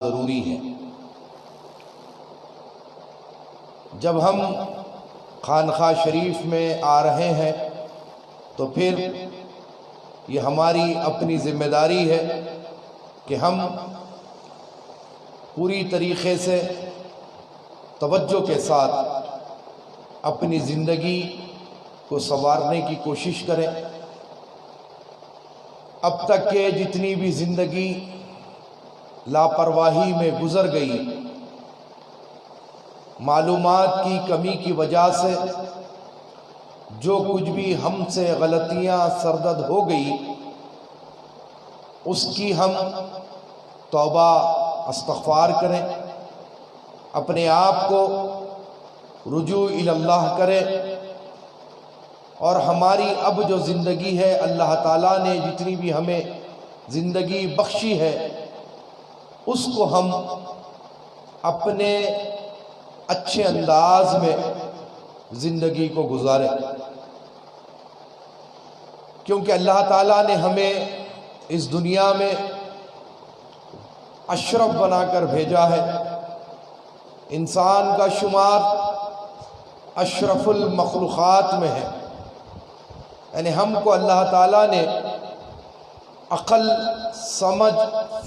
ضروری ہے۔ جب ہم خانقاہ شریف میں آ رہے ہیں تو پھر یہ ہماری اپنی ذمہ داری ہے کہ ہم پوری طریقے سے توجہ کے ساتھ اپنی زندگی کو سنوارنے کی کوشش کریں۔ اب تک کہ جتنی بھی زندگی لاپرواہی میں گزر گئی، معلومات کی کمی کی وجہ سے جو کچھ بھی ہم سے غلطیاں سرزد ہو گئی، اس کی ہم توبہ استغفار کریں، اپنے آپ کو رجوع اللہ کریں، اور ہماری اب جو زندگی ہے اللہ تعالیٰ نے جتنی بھی ہمیں زندگی بخشی ہے، اس کو ہم اپنے اچھے انداز میں زندگی کو گزاریں، کیونکہ اللہ تعالیٰ نے ہمیں اس دنیا میں اشرف بنا کر بھیجا ہے۔ انسان کا شمار اشرف المخلوقات میں ہے، یعنی ہم کو اللہ تعالیٰ نے عقل، سمجھ،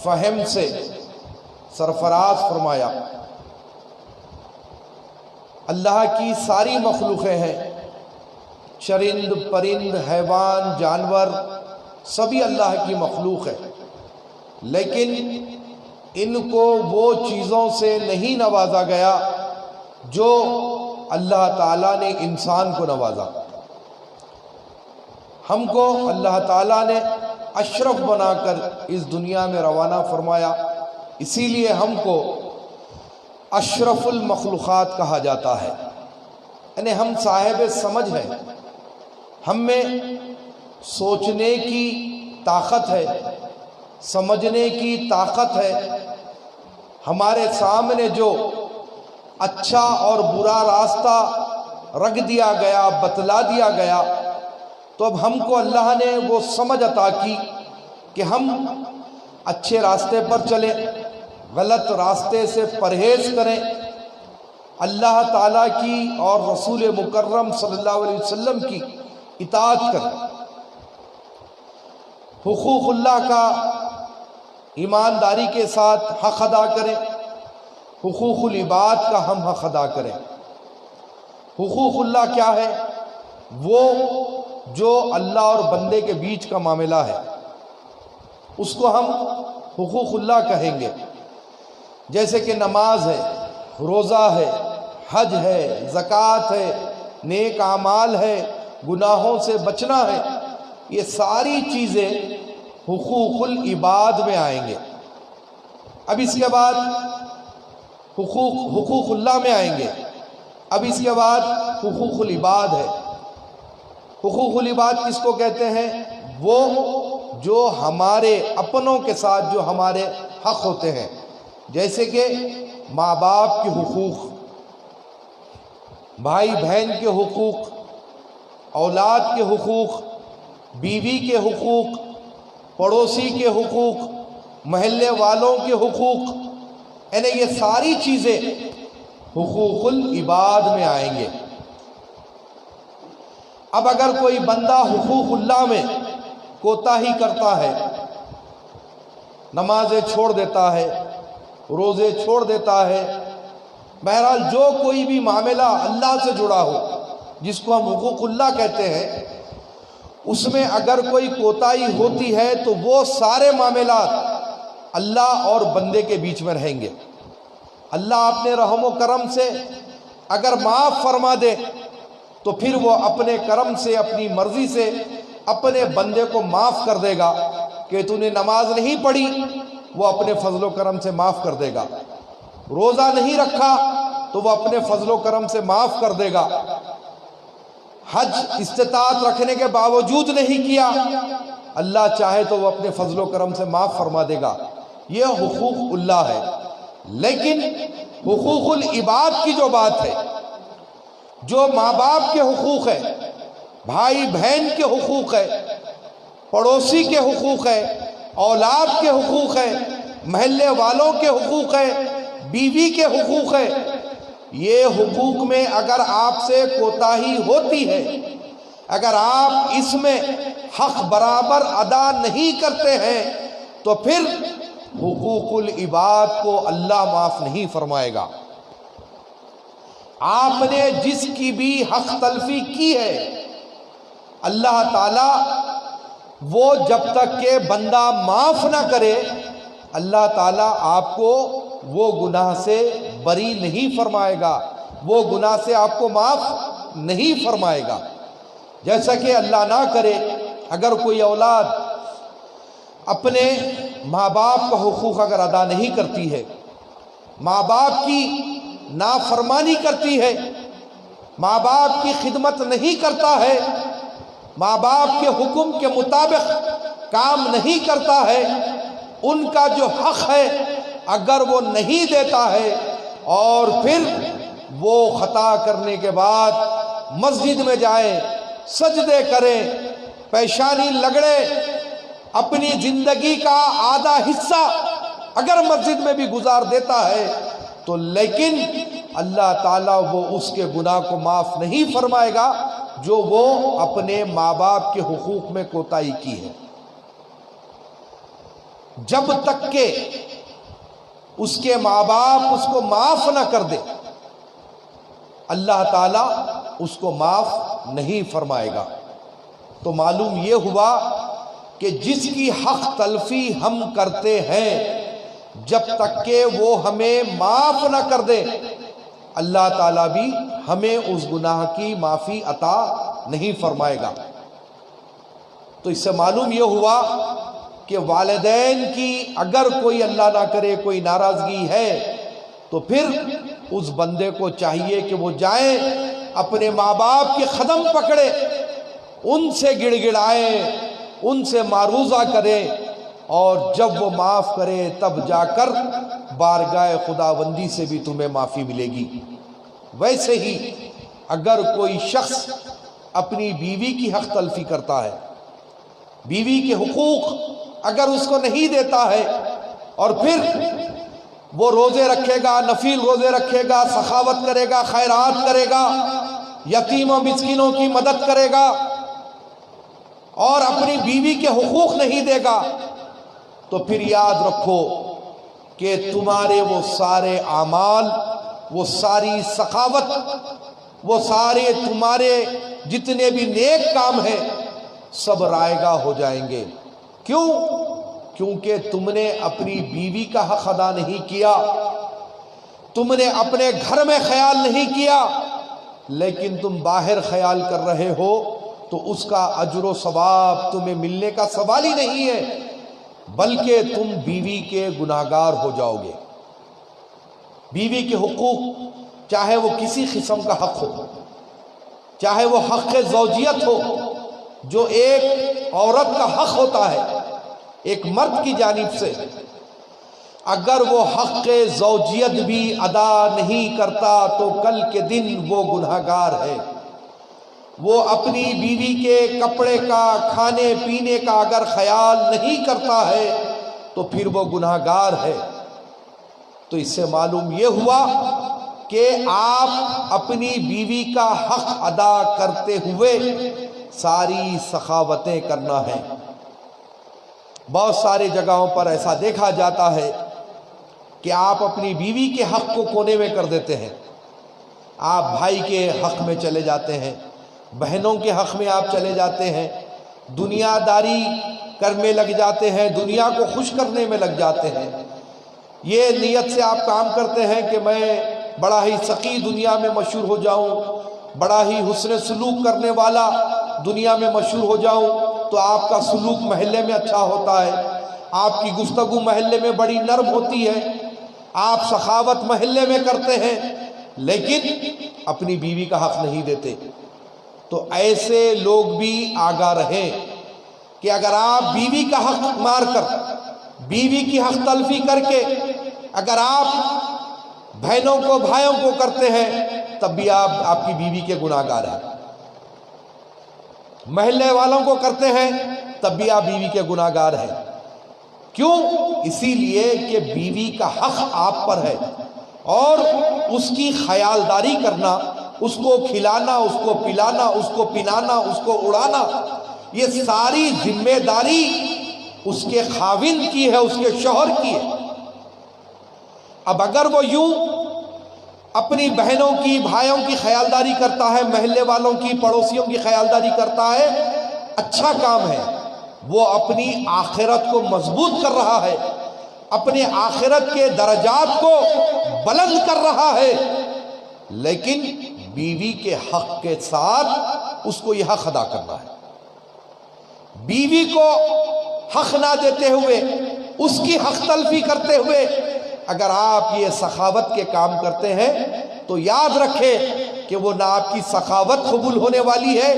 فہم سے سرفراز فرمایا۔ اللہ کی ساری مخلوقیں ہیں، چرند، پرند، حیوان، جانور، سبھی اللہ کی مخلوق ہے، لیکن ان کو وہ چیزوں سے نہیں نوازا گیا جو اللہ تعالیٰ نے انسان کو نوازا۔ ہم کو اللہ تعالیٰ نے اشرف بنا کر اس دنیا میں روانہ فرمایا، اسی لیے ہم کو اشرف المخلوقات کہا جاتا ہے، یعنی ہم صاحب سمجھ ہیں، ہم میں سوچنے کی طاقت ہے، سمجھنے کی طاقت ہے۔ ہمارے سامنے جو اچھا اور برا راستہ رکھ دیا گیا، بتلا دیا گیا، تو اب ہم کو اللہ نے وہ سمجھ عطا کی کہ ہم اچھے راستے پر چلیں، غلط راستے سے پرہیز کریں، اللہ تعالیٰ کی اور رسول مکرم صلی اللہ علیہ وسلم کی اطاعت کریں، حقوق اللہ کا ایمانداری کے ساتھ حق ادا کریں، حقوق العباد کا ہم حق ادا کریں۔ حقوق اللہ کیا ہے؟ وہ جو اللہ اور بندے کے بیچ کا معاملہ ہے، اس کو ہم حقوق اللہ کہیں گے، جیسے کہ نماز ہے، روزہ ہے، حج ہے، زکوٰۃ ہے، نیک اعمال ہے، گناہوں سے بچنا ہے، یہ ساری چیزیں حقوق العباد میں آئیں گے۔ اب اس کے بعد حقوق اللہ میں آئیں گے، اب اس کے بعد حقوق العباد ہے۔ حقوق العباد کس کو کہتے ہیں؟ وہ جو ہمارے اپنوں کے ساتھ جو ہمارے حق ہوتے ہیں، جیسے کہ ماں باپ کے حقوق، بھائی بہن کے حقوق، اولاد کے حقوق، بیوی کے حقوق، پڑوسی کے حقوق، محلے والوں کے حقوق، یعنی یہ ساری چیزیں حقوق العباد میں آئیں گے۔ اب اگر کوئی بندہ حقوق اللہ میں کوتاہی کرتا ہے، نمازیں چھوڑ دیتا ہے، روزے چھوڑ دیتا ہے، بہرحال جو کوئی بھی معاملہ اللہ سے جڑا ہو، جس کو ہم حقوق اللہ کہتے ہیں، اس میں اگر کوئی کوتاہی ہوتی ہے تو وہ سارے معاملات اللہ اور بندے کے بیچ میں رہیں گے۔ اللہ اپنے رحم و کرم سے اگر معاف فرما دے تو پھر وہ اپنے کرم سے، اپنی مرضی سے اپنے بندے کو معاف کر دے گا کہ تو نے نماز نہیں پڑھی، وہ اپنے فضل و کرم سے معاف کر دے گا۔ روزہ نہیں رکھا تو وہ اپنے فضل و کرم سے معاف کر دے گا۔ حج استطاعت رکھنے کے باوجود نہیں کیا، اللہ چاہے تو وہ اپنے فضل و کرم سے معاف فرما دے گا۔ یہ حقوق اللہ ہے۔ لیکن حقوق العباد کی جو بات ہے، جو ماں باپ کے حقوق ہے، بھائی بہن کے حقوق ہے، پڑوسی کے حقوق ہے، اولاد کے حقوق ہے، محلے والوں کے حقوق ہیں، بیوی کے حقوق ہیں. یہ حقوق میں اگر آپ سے کوتاہی ہوتی ہے، اگر آپ اس میں حق برابر ادا نہیں کرتے ہیں، تو پھر حقوق العباد کو اللہ معاف نہیں فرمائے گا. آپ نے جس کی بھی حق تلفی کی ہے، اللہ تعالی وہ جب تک کہ بندہ معاف نہ کرے، اللہ تعالیٰ آپ کو وہ گناہ سے بری نہیں فرمائے گا، وہ گناہ سے آپ کو معاف نہیں فرمائے گا. جیسا کہ اللہ نہ کرے اگر کوئی اولاد اپنے ماں باپ کا حقوق اگر ادا نہیں کرتی ہے، ماں باپ کی نافرمانی کرتی ہے، ماں باپ کی خدمت نہیں کرتا ہے، ماں باپ کے حکم کے مطابق کام نہیں کرتا ہے، ان کا جو حق ہے اگر وہ نہیں دیتا ہے، اور پھر وہ خطا کرنے کے بعد مسجد میں جائے، سجدے کرے، پیشانی لگڑے، اپنی زندگی کا آدھا حصہ اگر مسجد میں بھی گزار دیتا ہے، تو لیکن اللہ تعالیٰ وہ اس کے گناہ کو معاف نہیں فرمائے گا جو وہ اپنے ماں باپ کے حقوق میں کوتاہی کی ہے. جب تک کہ اس کے ماں باپ اس کو معاف نہ کر دے، اللہ تعالیٰ اس کو معاف نہیں فرمائے گا. تو معلوم یہ ہوا کہ جس کی حق تلفی ہم کرتے ہیں، جب تک کہ وہ ہمیں معاف نہ کر دے، اللہ تعالیٰ بھی ہمیں اس گناہ کی معافی عطا نہیں فرمائے گا. تو اس سے معلوم یہ ہوا کہ والدین کی اگر کوئی اللہ نہ کرے کوئی ناراضگی ہے، تو پھر اس بندے کو چاہیے کہ وہ جائیں اپنے ماں باپ کے قدم پکڑے، ان سے گڑ گڑائے، ان سے معروضہ کرے، اور جب وہ معاف کرے تب جا کر بارگاہ خداوندی سے بھی تمہیں معافی ملے گی. ویسے ہی اگر کوئی شخص اپنی بیوی کی حق تلفی کرتا ہے، بیوی کے حقوق اگر اس کو نہیں دیتا ہے، اور پھر وہ روزے رکھے گا، نفل روزے رکھے گا، سخاوت کرے گا، خیرات کرے گا، یتیم و مسکینوں کی مدد کرے گا، اور اپنی بیوی کے حقوق نہیں دے گا، تو پھر یاد رکھو کہ تمہارے وہ سارے اعمال، وہ ساری سخاوت، وہ سارے تمہارے جتنے بھی نیک کام ہیں سب رائگاں ہو جائیں گے. کیوں؟ کیونکہ تم نے اپنی بیوی کا حق ادا نہیں کیا، تم نے اپنے گھر میں خیال نہیں کیا، لیکن تم باہر خیال کر رہے ہو، تو اس کا اجر و ثواب تمہیں ملنے کا سوال ہی نہیں ہے، بلکہ تم بیوی کے گناہگار ہو جاؤ گے. بیوی کے حقوق، چاہے وہ کسی قسم کا حق ہو، چاہے وہ حق زوجیت ہو جو ایک عورت کا حق ہوتا ہے ایک مرد کی جانب سے، اگر وہ حق زوجیت بھی ادا نہیں کرتا تو کل کے دن وہ گناہگار ہے. وہ اپنی بیوی کے کپڑے کا، کھانے پینے کا اگر خیال نہیں کرتا ہے تو پھر وہ گناہگار ہے. تو اس سے معلوم یہ ہوا کہ آپ اپنی بیوی کا حق ادا کرتے ہوئے ساری سخاوتیں کرنا ہے. بہت ساری جگہوں پر ایسا دیکھا جاتا ہے کہ آپ اپنی بیوی کے حق کو کونے میں کر دیتے ہیں، آپ بھائی کے حق میں چلے جاتے ہیں، بہنوں کے حق میں آپ چلے جاتے ہیں، دنیا داری کرنے لگ جاتے ہیں، دنیا کو خوش کرنے میں لگ جاتے ہیں. یہ نیت سے آپ کام کرتے ہیں کہ میں بڑا ہی سخی دنیا میں مشہور ہو جاؤں، بڑا ہی حسن سلوک کرنے والا دنیا میں مشہور ہو جاؤں، تو آپ کا سلوک محلے میں اچھا ہوتا ہے، آپ کی گفتگو محلے میں بڑی نرم ہوتی ہے، آپ سخاوت محلے میں کرتے ہیں، لیکن اپنی بیوی کا حق نہیں دیتے. تو ایسے لوگ بھی آگاہ رہیں کہ اگر آپ بیوی کا حق مار کر، بیوی کی حق تلفی کر کے اگر آپ بہنوں کو بھائیوں کو کرتے ہیں، تب بھی آپ کی بیوی کے گناہگار ہیں. محلے والوں کو کرتے ہیں تب بھی آپ بیوی کے گناہگار ہیں. کیوں؟ اسی لیے کہ بیوی کا حق آپ پر ہے، اور اس کی خیالداری کرنا، اس کو کھلانا، اس کو پلانا، اس کو پنانا، اس کو اڑانا، یہ ساری ذمہ داری اس کے خاوند کی ہے، اس کے شوہر کی ہے۔ اب اگر وہ یوں اپنی بہنوں کی، بھائیوں کی خیالداری کرتا ہے، محلے والوں کی، پڑوسیوں کی خیالداری کرتا ہے، اچھا کام ہے، وہ اپنی آخرت کو مضبوط کر رہا ہے، اپنے آخرت کے درجات کو بلند کر رہا ہے، لیکن بیوی کے حق کے ساتھ اس کو یہ حق ادا کرنا ہے۔ بیوی کو حق نہ دیتے ہوئے، اس کی حق تلفی کرتے ہوئے اگر آپ یہ سخاوت کے کام کرتے ہیں تو یاد رکھیں کہ وہ نہ آپ کی سخاوت قبول ہونے والی ہے،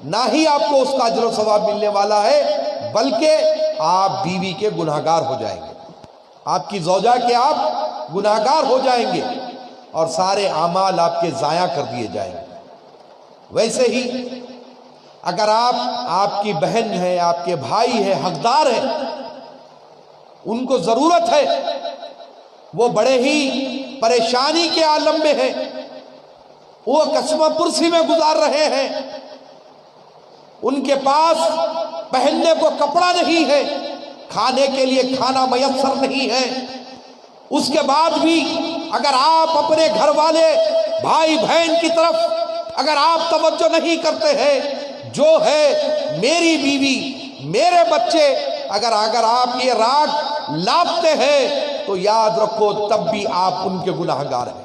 نہ ہی آپ کو اس کا اجر و ثواب ملنے والا ہے، بلکہ آپ بیوی کے گناہگار ہو جائیں گے، آپ کی زوجہ کے آپ گناہگار ہو جائیں گے، اور سارے اعمال آپ کے ضائع کر دیے جائیں گے۔ ویسے ہی اگر آپ کی بہن ہے، آپ کے بھائی ہے، حقدار ہے، ان کو ضرورت ہے، وہ بڑے ہی پریشانی کے عالم میں ہیں، وہ قسمہ پرسی میں گزار رہے ہیں، ان کے پاس پہننے کو کپڑا نہیں ہے، کھانے کے لیے کھانا میسر نہیں ہے، اس کے بعد بھی اگر آپ اپنے گھر والے بھائی بہن کی طرف اگر آپ توجہ نہیں کرتے ہیں، جو ہے میری بیوی، میرے بچے، اگر آپ یہ راگ لاپتے ہیں تو یاد رکھو تب بھی آپ ان کے گناہگار ہیں،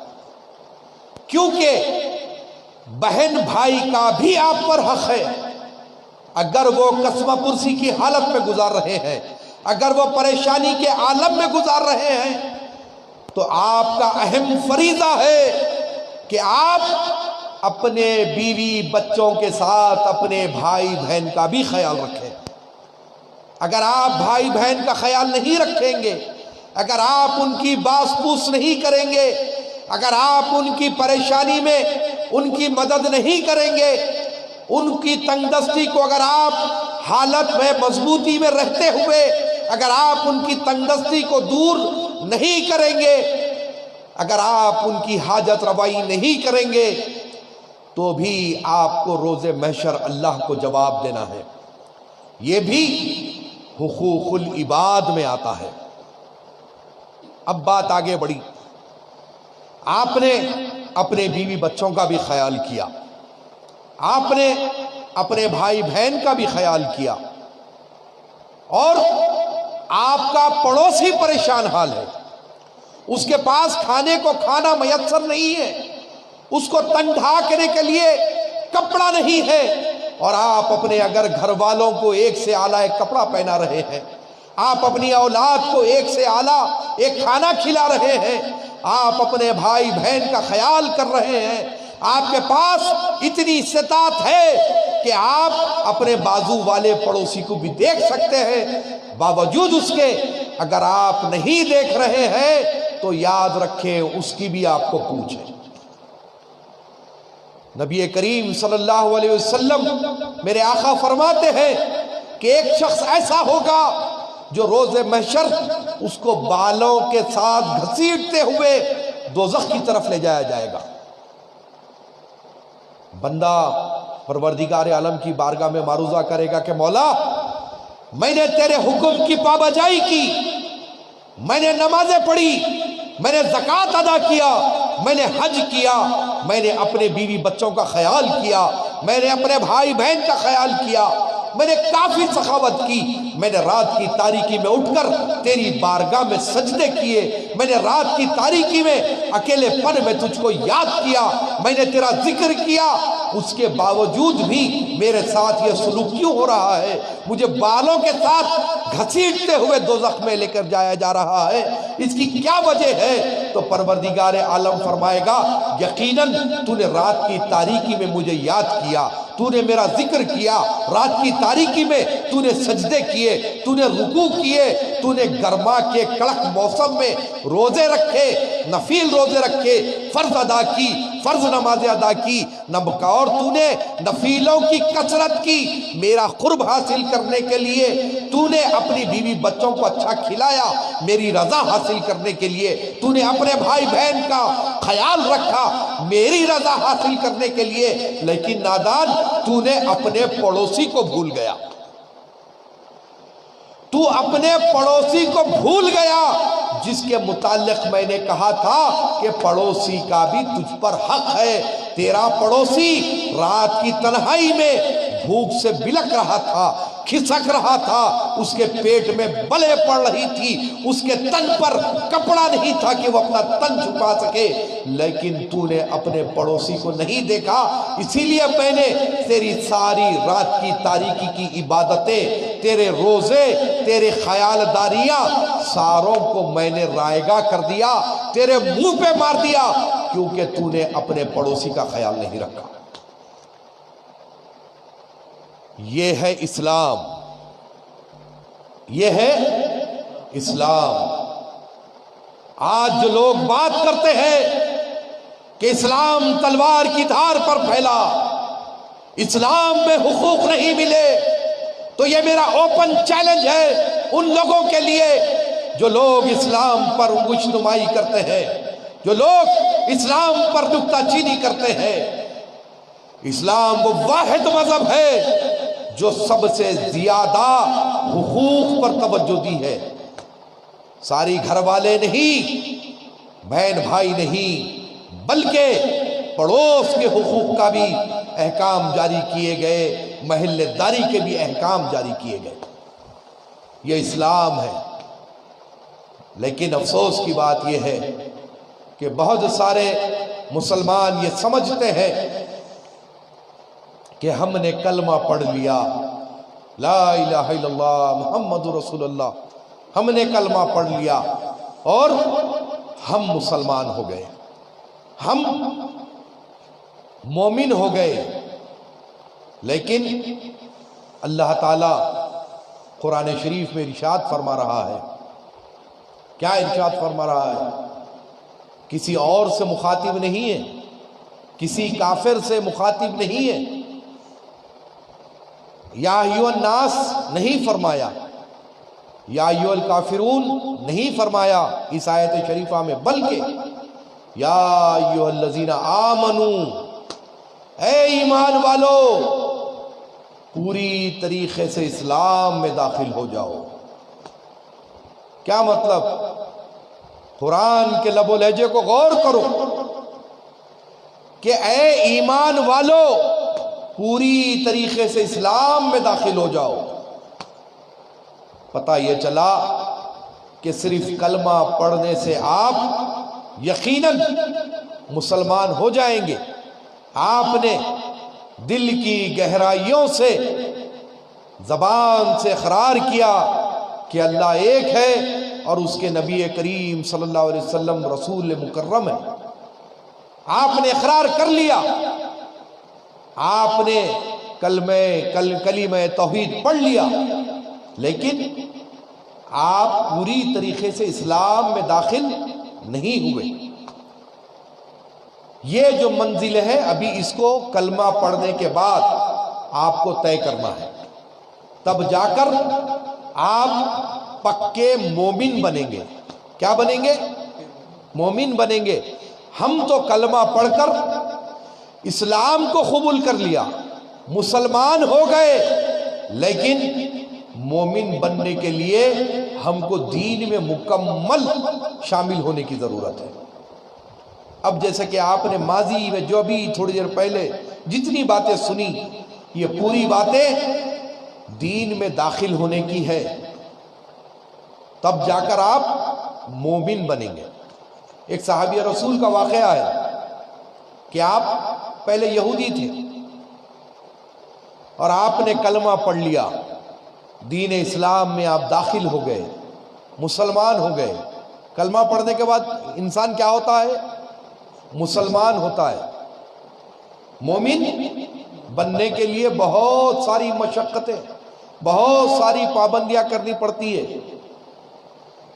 کیونکہ بہن بھائی کا بھی آپ پر حق ہے۔ اگر وہ قسمہ پرسی کی حالت میں گزار رہے ہیں، اگر وہ پریشانی کے عالم میں گزار رہے ہیں، تو آپ کا اہم فریضہ ہے کہ آپ اپنے بیوی بچوں کے ساتھ اپنے بھائی بہن کا بھی خیال رکھیں۔ اگر آپ بھائی بہن کا خیال نہیں رکھیں گے، اگر آپ ان کی باس پوس نہیں کریں گے، اگر آپ ان کی پریشانی میں ان کی مدد نہیں کریں گے، ان کی تنگ دستی کو اگر آپ حالت میں مضبوطی میں رہتے ہوئے اگر آپ ان کی تنگ دستی کو دور نہیں کریں گے، اگر آپ ان کی حاجت روائی نہیں کریں گے، تو بھی آپ کو روز محشر اللہ کو جواب دینا ہے۔ یہ بھی حقوق العباد میں آتا ہے۔ اب بات آگے بڑھی، آپ نے اپنے بیوی بچوں کا بھی خیال کیا، آپ نے اپنے بھائی بہن کا بھی خیال کیا، اور آپ کا پڑوسی پریشان حال ہے، اس کے پاس کھانے کو کھانا میسر نہیں ہے، اس کو تن ڈھانکنے کے لیے کپڑا نہیں ہے، اور آپ اپنے اگر گھر والوں کو ایک سے اعلیٰ ایک کپڑا پہنا رہے ہیں، آپ اپنی اولاد کو ایک سے اعلیٰ ایک کھانا کھلا رہے ہیں، آپ اپنے بھائی بہن کا خیال کر رہے ہیں، آپ کے پاس اتنی استطاعت ہے کہ آپ اپنے بازو والے پڑوسی کو بھی دیکھ سکتے ہیں، باوجود اس کے اگر آپ نہیں دیکھ رہے ہیں تو یاد رکھیں اس کی بھی آپ کو پوچھ ہے۔ نبی کریم صلی اللہ علیہ وسلم میرے آقا فرماتے ہیں کہ ایک شخص ایسا ہوگا جو روز محشر اس کو بالوں کے ساتھ گھسیٹتے ہوئے دوزخ کی طرف لے جایا جائے گا۔ بندہ پروردگار عالم کی بارگاہ میں معروضہ کرے گا کہ مولا، میں نے تیرے حکم کی پابجائی کی، میں نے نمازیں پڑھی، میں نے زکوٰۃ ادا کیا، میں نے حج کیا، میں نے اپنے بیوی بچوں کا خیال کیا، میں نے اپنے بھائی بہن کا خیال کیا، میں نے کافی سخاوت کی، میں نے رات کی تاریکی میں اٹھ کر تیری بارگاہ میں سجدے کیے، میں نے رات کی تاریکی میں اکیلے پن میں تجھ کو یاد کیا، میں نے تیرا ذکر کیا، اس کے باوجود بھی میرے ساتھ یہ سلوک کیوں ہو رہا ہے؟ مجھے بالوں کے ساتھ گھسیٹتے ہوئے دوزخ میں لے کر جایا جا رہا ہے، اس کی کیا وجہ ہے؟ تو پروردگار عالم فرمائے گا یقیناً تو نے رات کی تاریکی میں مجھے یاد کیا، تو نے میرا ذکر کیا، رات کی تاریکی میں تو نے سجدے کیے، تو نے رکوع کیے، تو نے گرما کے کڑک موسم میں روزے رکھے، نفل روزے رکھے، فرض ادا کی، فرض نمازیں ادا کی اور تو نے نفیلوں کی کثرت کی میرا قرب حاصل کرنے کے لیے، تو نے اپنی بیوی بچوں کو اچھا کھلایا میری رضا حاصل کرنے کے لیے، تو نے اپنے بھائی بہن کا خیال رکھا میری رضا حاصل کرنے کے لیے، لیکن نادان تو نے اپنے پڑوسی کو بھول گیا، تو اپنے پڑوسی کو بھول گیا جس کے متعلق میں نے کہا تھا کہ پڑوسی کا بھی تجھ پر حق ہے۔ تیرا پڑوسی رات کی تنہائی میں بھوک سے بلک رہا تھا، کھسک رہا تھا، اس کے پیٹ میں بلے پڑ رہی تھی، اس کے تن پر کپڑا نہیں تھا کہ وہ اپنا تن چھپا سکے، لیکن تو نے اپنے پڑوسی کو نہیں دیکھا، اسی لیے میں نے تیری ساری رات کی تاریکی کی عبادتیں، تیرے روزے، تیرے خیال داریاں ساروں کو میں نے رائگاں کر دیا، تیرے منہ پہ مار دیا، کیونکہ تو نے اپنے پڑوسی کا خیال نہیں رکھا۔ یہ ہے اسلام، یہ ہے اسلام۔ آج جو لوگ بات کرتے ہیں کہ اسلام تلوار کی دھار پر پھیلا، اسلام میں حقوق نہیں ملے، تو یہ میرا اوپن چیلنج ہے ان لوگوں کے لیے جو لوگ اسلام پر اجتماعی کرتے ہیں، جو لوگ اسلام پر نکتہ چینی کرتے ہیں۔ اسلام وہ واحد مذہب ہے جو سب سے زیادہ حقوق پر توجہ دی ہے، ساری گھر والے نہیں، بہن بھائی نہیں، بلکہ پڑوس کے حقوق کا بھی احکام جاری کیے گئے، محلے داری کے بھی احکام جاری کیے گئے۔ یہ اسلام ہے۔ لیکن افسوس کی بات یہ ہے کہ بہت سارے مسلمان یہ سمجھتے ہیں کہ ہم نے کلمہ پڑھ لیا، لا الہ الا اللہ محمد رسول اللہ، ہم نے کلمہ پڑھ لیا اور ہم مسلمان ہو گئے، ہم مومن ہو گئے۔ لیکن اللہ تعالیٰ قرآن شریف میں ارشاد فرما رہا ہے، کیا ارشاد فرما رہا ہے؟ کسی اور سے مخاطب نہیں ہے، کسی کافر سے مخاطب نہیں ہے، یا ایھا الناس نہیں فرمایا، یا ایھا الکافرون نہیں فرمایا اس آیت شریفہ میں، بلکہ یا ایھا الذین آمنوا، اے ایمان والو پوری طریقے سے اسلام میں داخل ہو جاؤ۔ کیا مطلب؟ قرآن کے لب و لہجے کو غور کرو کہ اے ایمان والو پوری طریقے سے اسلام میں داخل ہو جاؤ۔ پتہ یہ چلا کہ صرف کلمہ پڑھنے سے آپ یقیناً مسلمان ہو جائیں گے۔ آپ نے دل کی گہرائیوں سے، زبان سے اقرار کیا کہ اللہ ایک ہے اور اس کے نبی کریم صلی اللہ علیہ وسلم رسول مکرم ہے۔ آپ نے اقرار کر لیا، آپ نے کلمہ توحید پڑھ لیا، لیکن آپ پوری طریقے سے اسلام میں داخل نہیں ہوئے۔ یہ جو منزل ہے ابھی اس کو کلمہ پڑھنے کے بعد آپ کو طے کرنا ہے، تب جا کر آپ پکے مومن بنیں گے۔ کیا بنیں گے؟ مومن بنیں گے۔ ہم تو کلمہ پڑھ کر اسلام کو قبول کر لیا، مسلمان ہو گئے، لیکن مومن بننے کے لیے ہم کو دین میں مکمل شامل ہونے کی ضرورت ہے۔ اب جیسے کہ آپ نے ماضی میں جو بھی تھوڑی دیر پہلے جتنی باتیں سنی، یہ پوری باتیں دین میں داخل ہونے کی ہے، تب جا کر آپ مومن بنیں گے۔ ایک صحابی رسول کا واقعہ ہے کہ آپ پہلے یہودی تھے اور آپ نے کلمہ پڑھ لیا، دین اسلام میں آپ داخل ہو گئے، مسلمان ہو گئے۔ کلمہ پڑھنے کے بعد انسان کیا ہوتا ہے؟ مسلمان ہوتا ہے۔ مومن بننے کے لیے بہت ساری مشقتیں، بہت ساری پابندیاں کرنی پڑتی ہے۔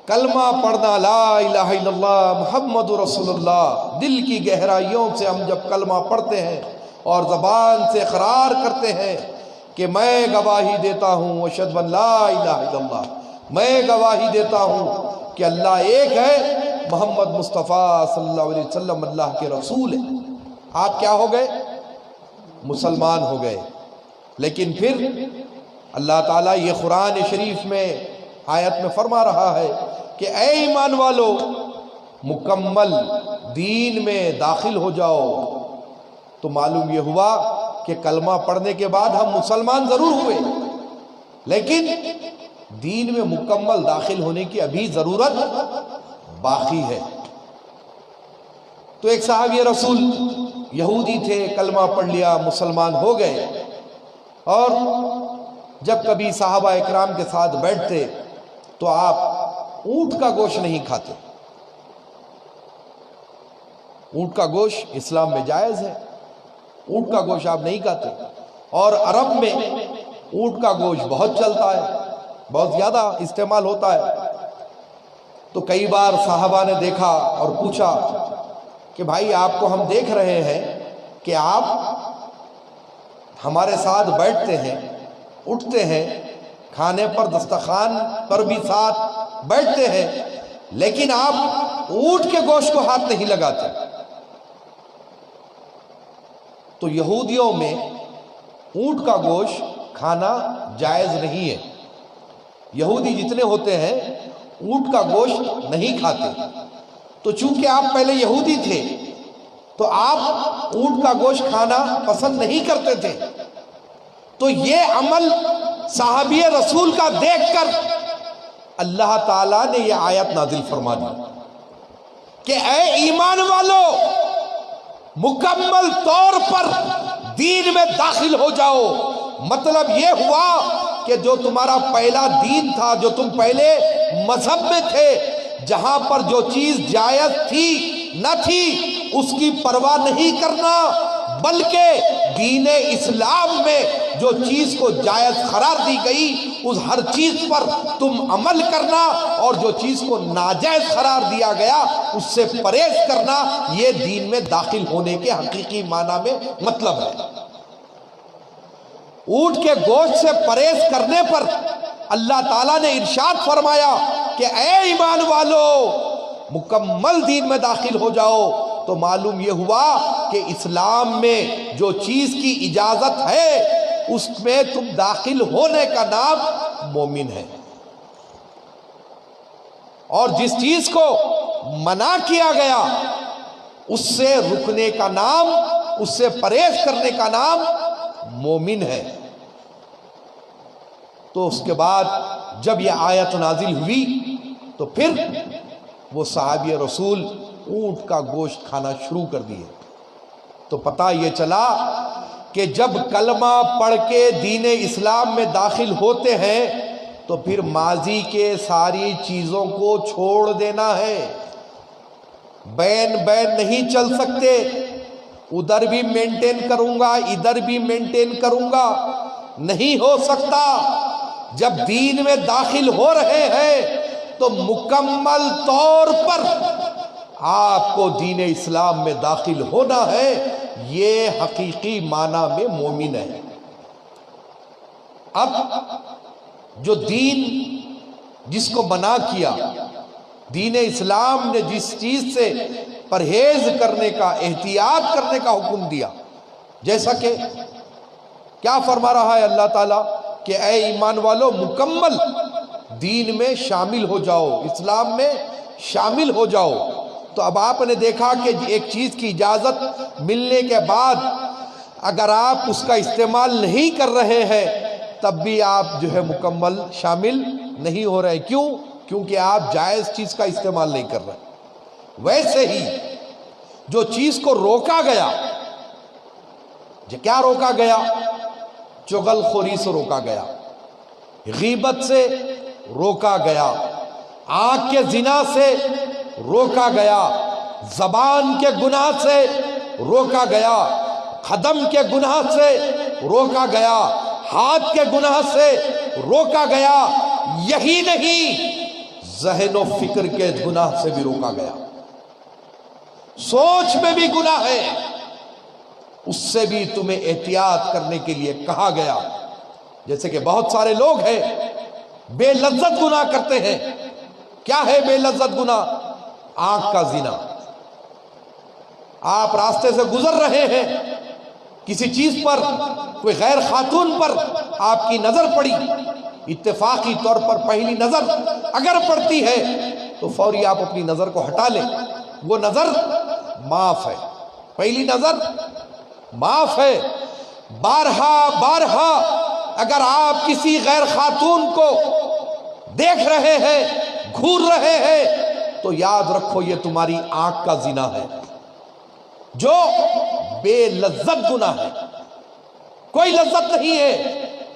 کلمہ پڑھنا لا الہ الا اللہ محمد رسول اللہ، دل کی گہرائیوں سے ہم جب کلمہ پڑھتے ہیں اور زبان سے اقرار کرتے ہیں کہ میں گواہی دیتا ہوں اشہد ان لا الہ الا اللہ، میں گواہی دیتا ہوں کہ اللہ ایک ہے، محمد مصطفیٰ صلی اللہ علیہ وسلم اللہ کے رسول ہے، آپ کیا ہو گئے؟ مسلمان ہو گئے۔ لیکن پھر اللہ تعالیٰ یہ قرآن شریف میں آیت میں فرما رہا ہے کہ اے ایمان والو مکمل دین میں داخل ہو جاؤ۔ تو معلوم یہ ہوا کہ کلمہ پڑھنے کے بعد ہم مسلمان ضرور ہوئے، لیکن دین میں مکمل داخل ہونے کی ابھی ضرورت باقی ہے۔ تو ایک صحابی رسول یہودی تھے، کلمہ پڑھ لیا، مسلمان ہو گئے، اور جب کبھی صحابہ اکرام کے ساتھ بیٹھتے تو آپ اونٹ کا گوشت نہیں کھاتے۔ اونٹ کا گوشت اسلام میں جائز ہے، اونٹ کا گوشت آپ نہیں کھاتے، اور عرب میں اونٹ کا گوشت بہت چلتا ہے، بہت زیادہ استعمال ہوتا ہے۔ تو کئی بار صحابہ نے دیکھا اور پوچھا کہ بھائی آپ کو ہم دیکھ رہے ہیں کہ آپ ہمارے ساتھ بیٹھتے ہیں، اٹھتے ہیں، کھانے پر دسترخوان پر بھی ساتھ بیٹھتے ہیں، لیکن آپ اونٹ کے گوشت کو ہاتھ نہیں لگاتے۔ تو یہودیوں میں اونٹ کا گوشت کھانا جائز نہیں ہے، یہودی جتنے ہوتے ہیں اونٹ کا گوشت نہیں کھاتے۔ تو چونکہ آپ پہلے یہودی تھے تو آپ اونٹ کا گوشت کھانا پسند نہیں کرتے تھے، تو یہ عمل صحابی رسول کا دیکھ کر اللہ تعالیٰ نے یہ آیت نازل فرما دی کہ اے ایمان والو مکمل طور پر دین میں داخل ہو جاؤ۔ مطلب یہ ہوا کہ جو تمہارا پہلا دین تھا، جو تم پہلے مذہب میں تھے، جہاں پر جو چیز جائز تھی نہ تھی اس کی پرواہ نہیں کرنا، بلکہ دین اسلام میں جو چیز کو جائز قرار دی گئی اس ہر چیز پر تم عمل کرنا، اور جو چیز کو ناجائز قرار دیا گیا اس سے پرہیز کرنا، یہ دین میں داخل ہونے کے حقیقی معنی میں مطلب ہے۔ اونٹ کے گوشت سے پرہیز کرنے پر اللہ تعالیٰ نے ارشاد فرمایا کہ اے ایمان والو مکمل دین میں داخل ہو جاؤ۔ تو معلوم یہ ہوا کہ اسلام میں جو چیز کی اجازت ہے اس میں تم داخل ہونے کا نام مومن ہے، اور جس چیز کو منع کیا گیا اس سے رکنے کا نام، اس سے پرہیز کرنے کا نام مومن ہے۔ تو اس کے بعد جب یہ آیت نازل ہوئی تو پھر وہ صحابی رسول اونٹ کا گوشت کھانا شروع کر دیے۔ تو پتہ یہ چلا کہ جب کلمہ پڑھ کے دین اسلام میں داخل ہوتے ہیں تو پھر ماضی کے ساری چیزوں کو چھوڑ دینا ہے، بین نہیں چل سکتے، ادھر بھی مینٹین کروں گا ادھر بھی مینٹین کروں گا، نہیں ہو سکتا۔ جب دین میں داخل ہو رہے ہیں تو مکمل طور پر آپ کو دین اسلام میں داخل ہونا ہے، یہ حقیقی معنی میں مومن ہے۔ اب جو دین جس کو منع کیا، دین اسلام نے جس چیز سے پرہیز کرنے کا، احتیاط کرنے کا حکم دیا، جیسا کہ کیا فرما رہا ہے اللہ تعالیٰ کہ اے ایمان والو مکمل دین میں شامل ہو جاؤ، اسلام میں شامل ہو جاؤ۔ تو اب آپ نے دیکھا کہ ایک چیز کی اجازت ملنے کے بعد اگر آپ اس کا استعمال نہیں کر رہے ہیں تب بھی آپ جو ہے مکمل شامل نہیں ہو رہے۔ کیوں؟ کیونکہ آپ جائز چیز کا استعمال نہیں کر رہے۔ ویسے ہی جو چیز کو روکا گیا، کیا روکا گیا؟ چغل خوری سے روکا گیا، غیبت سے روکا گیا، آنکھ کے زنا سے روکا گیا، زبان کے گناہ سے روکا گیا، قدم کے گناہ سے روکا گیا، ہاتھ کے گناہ سے روکا گیا۔ یہی نہیں، ذہن و فکر کے گناہ سے بھی روکا گیا، سوچ میں بھی گناہ ہے اس سے بھی تمہیں احتیاط کرنے کے لیے کہا گیا۔ جیسے کہ بہت سارے لوگ ہیں بے لذت گناہ کرتے ہیں۔ کیا ہے بے لذت گناہ؟ آنکھ کا زنا۔ آپ راستے سے گزر رہے ہیں، کسی چیز پر، کوئی غیر خاتون پر آپ کی نظر پڑی، اتفاقی طور پر پہلی نظر اگر پڑتی ہے تو فوری آپ اپنی نظر کو ہٹا لیں، وہ نظر معاف ہے، پہلی نظر معاف ہے۔ بارہا بارہا اگر آپ کسی غیر خاتون کو دیکھ رہے ہیں، گھور رہے ہیں، تو یاد رکھو یہ تمہاری آنکھ کا زنا ہے، جو بے لذت گناہ ہے۔ کوئی لذت نہیں ہے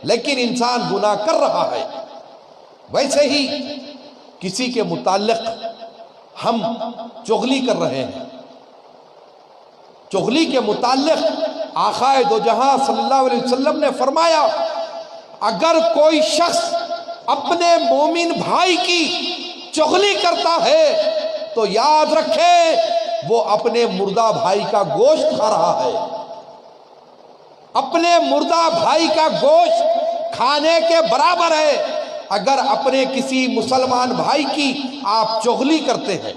لیکن انسان گناہ کر رہا ہے۔ ویسے ہی کسی کے متعلق ہم چغلی کر رہے ہیں، چغلی کے متعلق آقا دو جہاں صلی اللہ علیہ وسلم نے فرمایا، اگر کوئی شخص اپنے مومن بھائی کی چغلی کرتا ہے تو یاد رکھے وہ اپنے مردہ بھائی کا گوشت کھا رہا ہے۔ اپنے مردہ بھائی کا گوشت کھانے کے برابر ہے اگر اپنے کسی مسلمان بھائی کی آپ چغلی کرتے ہیں۔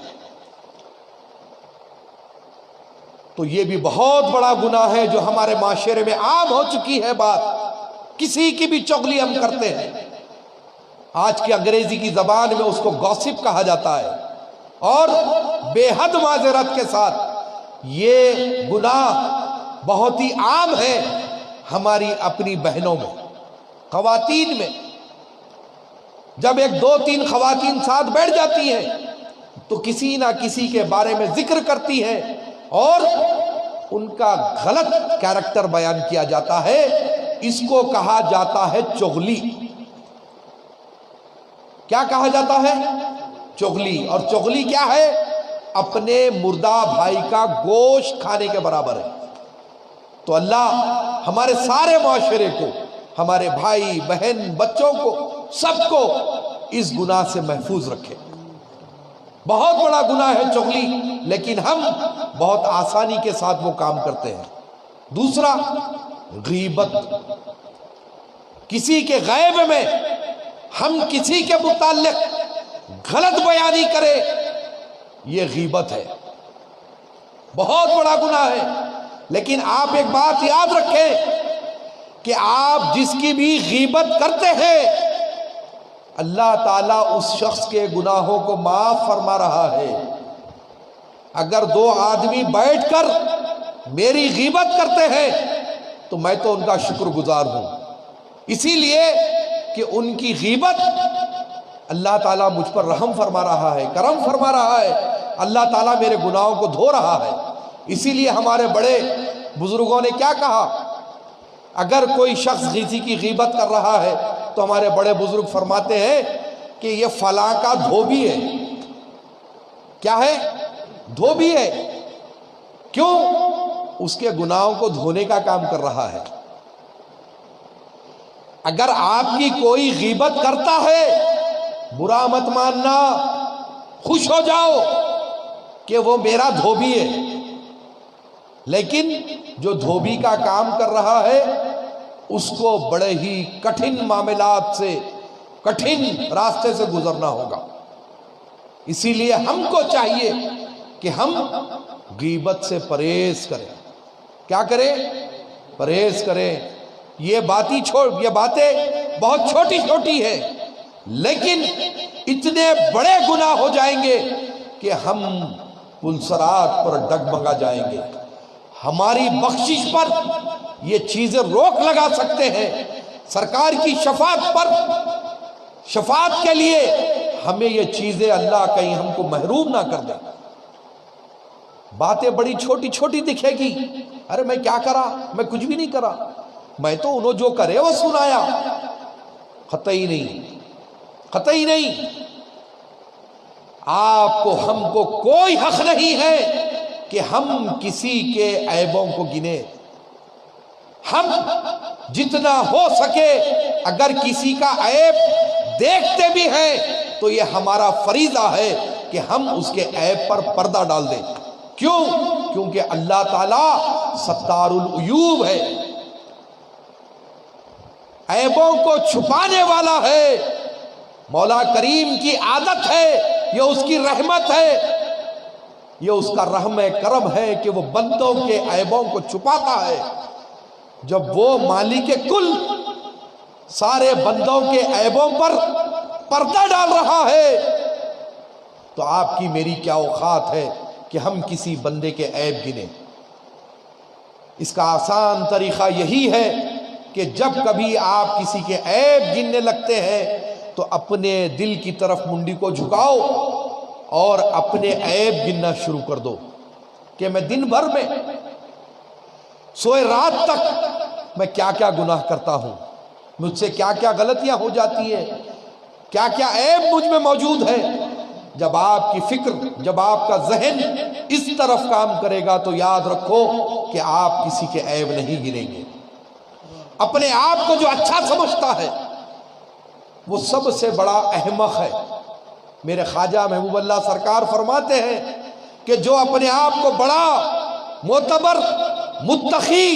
تو یہ بھی بہت بڑا گناہ ہے جو ہمارے معاشرے میں عام ہو چکی ہے بات، کسی کی بھی چغلی ہم کرتے ہیں۔ آج کی انگریزی کی زبان میں اس کو گوسپ کہا جاتا ہے، اور بے حد معذرت کے ساتھ یہ گناہ بہت ہی عام ہے ہماری اپنی بہنوں میں، خواتین میں۔ جب ایک دو تین خواتین ساتھ بیٹھ جاتی ہیں تو کسی نہ کسی کے بارے میں ذکر کرتی ہیں اور ان کا غلط کیریکٹر بیان کیا جاتا ہے۔ اس کو کہا جاتا ہے چغلی۔ کیا کہا جاتا ہے؟ چغلی۔ اور چغلی کیا ہے؟ اپنے مردہ بھائی کا گوشت کھانے کے برابر ہے۔ تو اللہ ہمارے سارے معاشرے کو، ہمارے بھائی بہن بچوں کو، سب کو اس گناہ سے محفوظ رکھے۔ بہت بڑا گناہ ہے چغلی، لیکن ہم بہت آسانی کے ساتھ وہ کام کرتے ہیں۔ دوسرا، غیبت۔ کسی کے غیب میں ہم کسی کے متعلق غلط بیانی کرے، یہ غیبت ہے، بہت بڑا گناہ ہے۔ لیکن آپ ایک بات یاد رکھیں کہ آپ جس کی بھی غیبت کرتے ہیں اللہ تعالیٰ اس شخص کے گناہوں کو معاف فرما رہا ہے۔ اگر دو آدمی بیٹھ کر میری غیبت کرتے ہیں تو میں تو ان کا شکر گزار ہوں، اسی لیے کہ ان کی غیبت اللہ تعالیٰ مجھ پر رحم فرما رہا ہے، کرم فرما رہا ہے، اللہ تعالیٰ میرے گناہوں کو دھو رہا ہے۔ اسی لیے ہمارے بڑے بزرگوں نے کیا کہا؟ اگر کوئی شخص کسی کی غیبت کر رہا ہے تو ہمارے بڑے بزرگ فرماتے ہیں کہ یہ فلاں کا دھوبی ہے۔ کیا ہے؟ دھوبی ہے۔ کیوں؟ اس کے گناہوں کو دھونے کا کام کر رہا ہے۔ اگر آپ کی کوئی غیبت کرتا ہے، برا مت ماننا، خوش ہو جاؤ کہ وہ میرا دھوبی ہے۔ لیکن جو دھوبی کا کام کر رہا ہے اس کو بڑے ہی کٹھن معاملات سے، کٹھن راستے سے گزرنا ہوگا۔ اسی لیے ہم کو چاہیے کہ ہم غیبت سے پرہیز کریں۔ کیا کریں؟ پرہیز کریں۔ یہ باتیں بہت چھوٹی چھوٹی ہیں، لیکن اتنے بڑے گناہ ہو جائیں گے کہ ہم پلسرات پر ڈگمگا جائیں گے۔ ہماری بخشش پر یہ چیزیں روک لگا سکتے ہیں۔ سرکار کی شفاعت کے لیے ہمیں یہ چیزیں اللہ کہیں ہم کو محروم نہ کر دے۔ باتیں بڑی چھوٹی چھوٹی دکھے گی، ارے میں کیا کرا، میں کچھ بھی نہیں کرا، میں تو انہوں جو کرے وہ سنایا۔ قطعی نہیں، قطعی نہیں۔ آپ کو، ہم کو کوئی حق نہیں ہے کہ ہم کسی کے عیبوں کو گنے۔ ہم جتنا ہو سکے اگر کسی کا عیب دیکھتے بھی ہیں تو تو یہ ہمارا فریضہ ہے کہ ہم اس کے عیب پر پردہ ڈال دیں۔ کیوں؟ کیونکہ اللہ تعالیٰ ستار العیوب ہے، عیبوں کو چھپانے والا ہے۔ مولا کریم کی عادت ہے، یہ اس کی رحمت ہے، یہ اس کا رحم کرم ہے کہ وہ بندوں کے عیبوں کو چھپاتا ہے۔ جب وہ مالک کل سارے بندوں کے عیبوں پر پردہ ڈال رہا ہے تو آپ کی میری کیا اوقات ہے کہ ہم کسی بندے کے عیب گنیں؟ اس کا آسان طریقہ یہی ہے کہ جب کبھی آپ کسی کے عیب گننے لگتے ہیں تو اپنے دل کی طرف منڈی کو جھکاؤ اور اپنے عیب گننا شروع کر دو کہ میں دن بھر میں سوئے رات تک میں کیا کیا گناہ کرتا ہوں، مجھ سے کیا کیا غلطیاں ہو جاتی ہیں، کیا کیا عیب مجھ میں موجود ہے۔ جب آپ کی فکر، جب آپ کا ذہن اس طرف کام کرے گا تو یاد رکھو کہ آپ کسی کے عیب نہیں گنیں گے۔ اپنے آپ کو جو اچھا سمجھتا ہے وہ سب سے بڑا احمق ہے۔ میرے خواجہ محبوب اللہ سرکار فرماتے ہیں کہ جو اپنے آپ کو بڑا معتبر، متقی،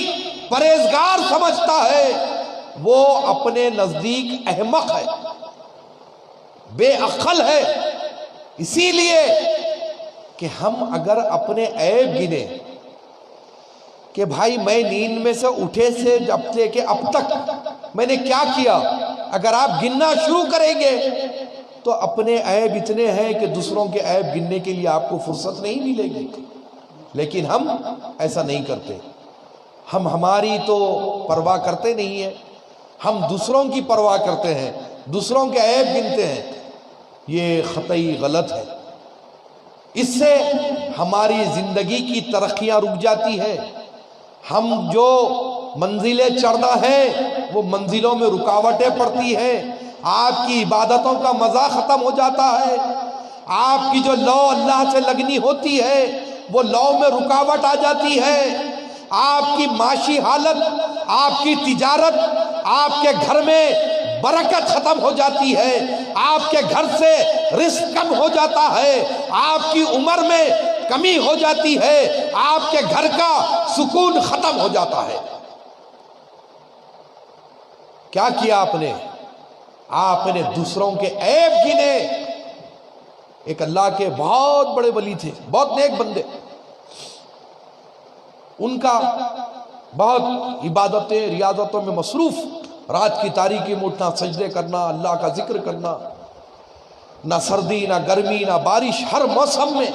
پرہیزگار سمجھتا ہے وہ اپنے نزدیک احمق ہے، بے عقل ہے۔ اسی لیے کہ ہم اگر اپنے عیب گنیں کہ بھائی میں نیند میں سے اٹھے سے جب لے کے اب تک میں نے کیا کیا، اگر آپ گننا شروع کریں گے تو اپنے عیب اتنے ہیں کہ دوسروں کے عیب گننے کے لیے آپ کو فرصت نہیں ملے گی۔ لیکن ہم ایسا نہیں کرتے، ہم ہماری تو پرواہ کرتے نہیں ہیں، ہم دوسروں کی پرواہ کرتے ہیں، دوسروں کے عیب گنتے ہیں۔ یہ قطعی غلط ہے، اس سے ہماری زندگی کی ترقیاں رک جاتی ہیں، ہم جو منزلیں چڑھنا ہے وہ منزلوں میں رکاوٹیں پڑتی ہیں، آپ کی عبادتوں کا مزہ ختم ہو جاتا ہے، آپ کی جو لو اللہ سے لگنی ہوتی ہے وہ لو میں رکاوٹ آ جاتی ہے، آپ کی معاشی حالت، آپ کی تجارت، آپ کے گھر میں برکت ختم ہو جاتی ہے، آپ کے گھر سے رزق کم ہو جاتا ہے، آپ کی عمر میں کمی ہو جاتی ہے، آپ کے گھر کا سکون ختم ہو جاتا ہے۔ کیا کیا آپ نے؟ آپ نے دوسروں کے عیب گنے۔ ایک اللہ کے بہت بڑے ولی تھے، بہت نیک بندے، ان کا بہت عبادتیں ریاضتوں میں مصروف، رات کی تاریکی میں اٹھنا، سجدے کرنا، اللہ کا ذکر کرنا، نہ سردی نہ گرمی نہ بارش، ہر موسم میں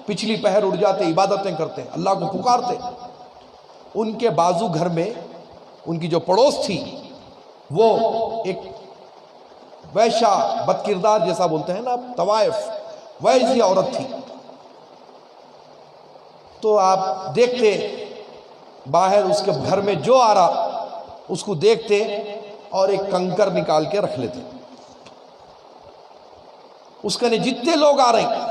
پچھلی پہر اٹھ جاتے، عبادتیں کرتے، اللہ کو پکارتے۔ ان کے بازو گھر میں ان کی جو پڑوس تھی وہ ایک ویشا، بد کردار جیسا بولتے ہیں نا طوائف، ویسی عورت تھی۔ تو آپ دیکھتے باہر اس کے گھر میں جو آ رہا اس کو دیکھتے اور ایک کنکر نکال کے رکھ لیتے، اس کے جتنے لوگ آ رہے ہیں،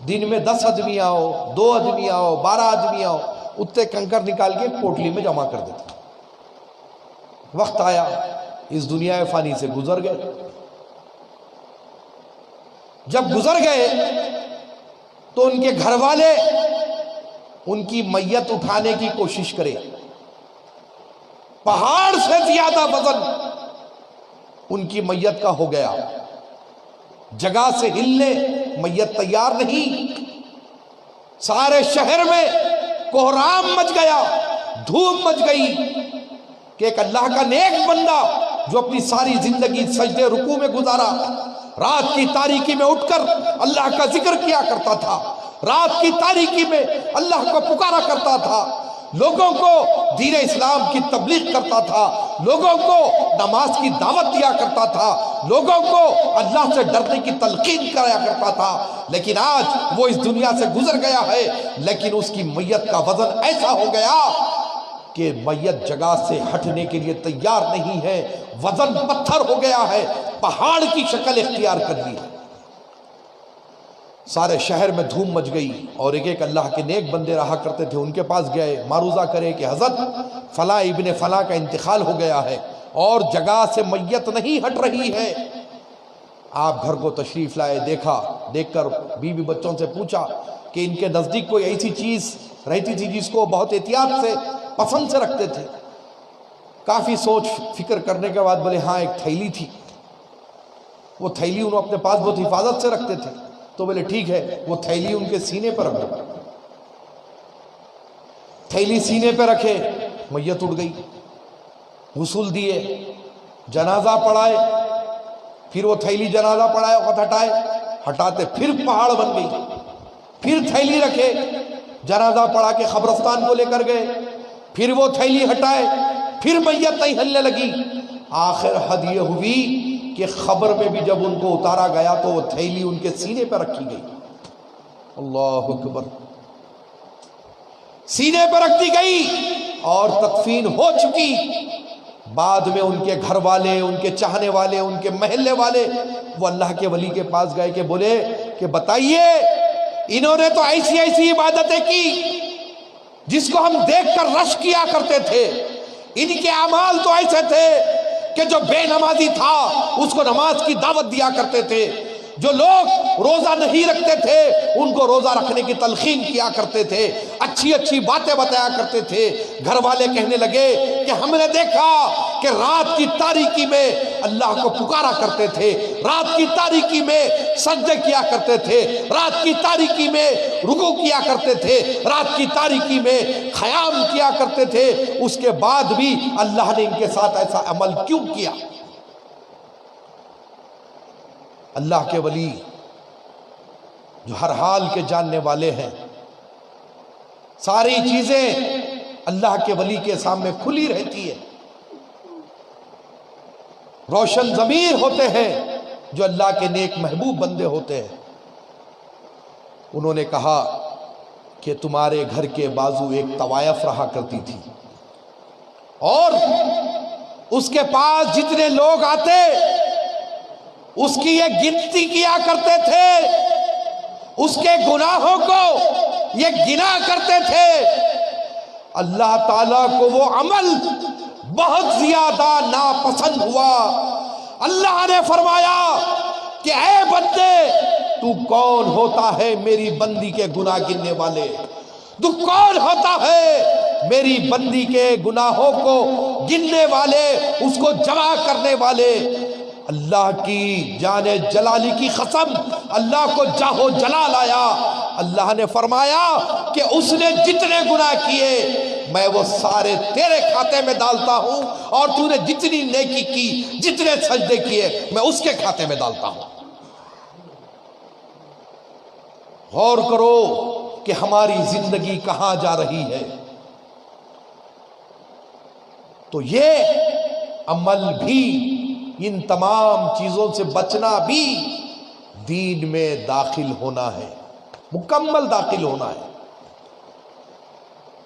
دن میں 10 آدمی آؤ، 2 آدمی آؤ، 12 آدمی آؤ، اتنے کنکر نکال کے پوٹلی میں جمع کر دیتے۔ وقت آیا، اس دنیا فانی سے گزر گئے۔ جب گزر گئے تو ان کے گھر والے ان کی میت اٹھانے کی کوشش کرے، پہاڑ سے زیادہ وزن ان کی میت کا ہو گیا، جگہ سے ہلنے میت تیار نہیں، سارے شہر میں کوہرام مچ گیا، دھوم مچ گئی کہ ایک اللہ کا نیک بندہ جو اپنی ساری زندگی سجدے رکوع میں گزارا، رات کی تاریکی میں اٹھ کر اللہ کا ذکر کیا کرتا تھا، رات کی تاریکی میں اللہ کو پکارا کرتا تھا، لوگوں کو دین اسلام کی تبلیغ کرتا تھا، لوگوں کو نماز کی دعوت دیا کرتا تھا، لوگوں کو اللہ سے ڈرنے کی تلقین کرایا کرتا تھا، لیکن آج وہ اس دنیا سے گزر گیا ہے، لیکن اس کی میت کا وزن ایسا ہو گیا کہ میت جگہ سے ہٹنے کے لیے تیار نہیں ہے، وزن پتھر ہو گیا ہے، پہاڑ کی شکل اختیار کر لی۔ سارے شہر میں دھوم مچ گئی، اور ایک ایک اللہ کے نیک بندے رہا کرتے تھے، ان کے پاس گئے، معروضہ کرے کہ حضرت فلاں ابن فلاں کا انتقال ہو گیا ہے اور جگہ سے میت نہیں ہٹ رہی ہے۔ آپ گھر کو تشریف لائے، دیکھا، دیکھ کر بیوی بچوں سے پوچھا کہ ان کے نزدیک کوئی ایسی چیز رہتی تھی جس کو بہت احتیاط سے پسند سے رکھتے تھے؟ کافی سوچ فکر کرنے کے بعد بولے ہاں ایک تھیلی تھی، وہ تھیلی انہوں اپنے پاس بہت حفاظت سے رکھتے تھے۔ تو بولے ٹھیک ہے، وہ تھیلی ان کے سینے پر رکھ دو۔ تھیلی سینے پہ رکھے، میت اٹھ گئی، غسل دیے، جنازہ پڑھائے، پھر وہ تھیلی جنازہ پڑھائے وقت ہٹاتے پھر پہاڑ بن گئی، پھر تھیلی رکھے، جنازہ پڑھا کے قبرستان کو لے کر گئے، پھر وہ تھیلی ہٹائے، پھر میت نہیں ہلنے لگی۔ آخر حد یہ ہوئی کہ قبر میں بھی جب ان کو اتارا گیا تو وہ تھیلی ان کے سینے پہ رکھی گئی۔ اللہ اکبر، سینے پہ رکھ دی گئی اور تدفین ہو چکی۔ بعد میں ان کے گھر والے، ان کے چاہنے والے، ان کے محلے والے وہ اللہ کے ولی کے پاس گئے کہ بولے کہ بتائیے انہوں نے تو ایسی ایسی عبادتیں کی جس کو ہم دیکھ کر رش کیا کرتے تھے، ان کے اعمال تو ایسے تھے کہ جو بے نمازی تھا اس کو نماز کی دعوت دیا کرتے تھے، جو لوگ روزہ نہیں رکھتے تھے ان کو روزہ رکھنے کی تلقین کیا کرتے تھے، اچھی اچھی باتیں بتایا کرتے تھے۔ گھر والے کہنے لگے کہ ہم نے دیکھا کہ رات کی تاریکی میں اللہ کو پکارا کرتے تھے، رات کی تاریکی میں سجدے کیا کرتے تھے، رات کی تاریکی میں رکوع کیا کرتے تھے، رات کی تاریکی میں قیام کیا کرتے تھے، اس کے بعد بھی اللہ نے ان کے ساتھ ایسا عمل کیوں کیا؟ اللہ کے ولی جو ہر حال کے جاننے والے ہیں، ساری چیزیں اللہ کے ولی کے سامنے کھلی رہتی ہے، روشن ضمیر ہوتے ہیں جو اللہ کے نیک محبوب بندے ہوتے ہیں۔ انہوں نے کہا کہ تمہارے گھر کے بازو ایک طوائف رہا کرتی تھی اور اس کے پاس جتنے لوگ آتے اس کی یہ گنتی کیا کرتے تھے، اس کے گناہوں کو یہ گنا کرتے تھے۔ اللہ تعالیٰ کو وہ عمل بہت زیادہ ناپسند ہوا۔ اللہ نے فرمایا کہ اے بندے تو کون ہوتا ہے میری بندی کے گناہ گننے والے؟ تو کون ہوتا ہے میری بندی کے گناہوں کو گننے والے، اس کو جمع کرنے والے؟ اللہ کی جان جلالی کی قسم، اللہ کو جاہو جلال آیا۔ اللہ نے فرمایا کہ اس نے جتنے گناہ کیے میں وہ سارے تیرے کھاتے میں ڈالتا ہوں، اور تو نے جتنی نیکی کی، جتنے سجدے کیے میں اس کے کھاتے میں ڈالتا ہوں۔ غور کرو کہ ہماری زندگی کہاں جا رہی ہے۔ تو یہ عمل بھی، ان تمام چیزوں سے بچنا بھی دین میں داخل ہونا ہے، مکمل داخل ہونا ہے۔